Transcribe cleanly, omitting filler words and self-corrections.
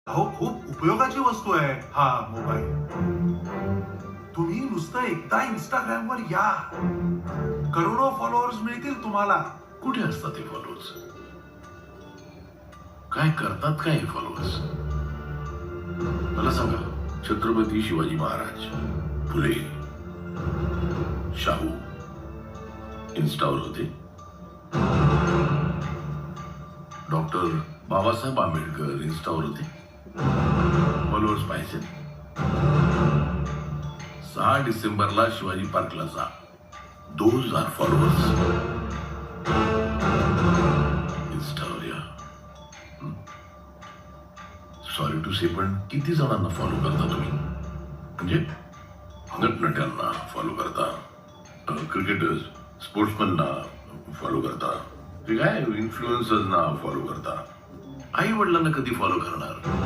अहो खूप उपयोगाची वस्तू आहे हा मोबाईल. तुम्ही नुसतं एकदा इंस्टाग्रामवर या, करोडो फॉलोअर्स मिळतील तुम्हाला. कुठे असतात हे फॉलोअर्स? काय करतात काय हे फॉलोअर्स? मला सांगा, छत्रपती शिवाजी महाराज, फुले, शाहू इन्स्टावर होते. डॉक्टर बाबासाहेब आंबेडकर इन्स्टावर होते. फॉलोअर्स पाहिजे. 6 डिसेंबरला शिवाजी पार्कला जा, 2000 फॉलोअर्स इन्स्टावर या. सॉरी टू से, पण किती जणांना फॉलो करता तुम्ही? म्हणजे नटनट्यांना फॉलो करता, क्रिकेटर्स, स्पोर्ट्समनना फॉलो करता, काय इन्फ्लुएन्सर्सना फॉलो करता. आई वडिलांना कधी फॉलो करणार?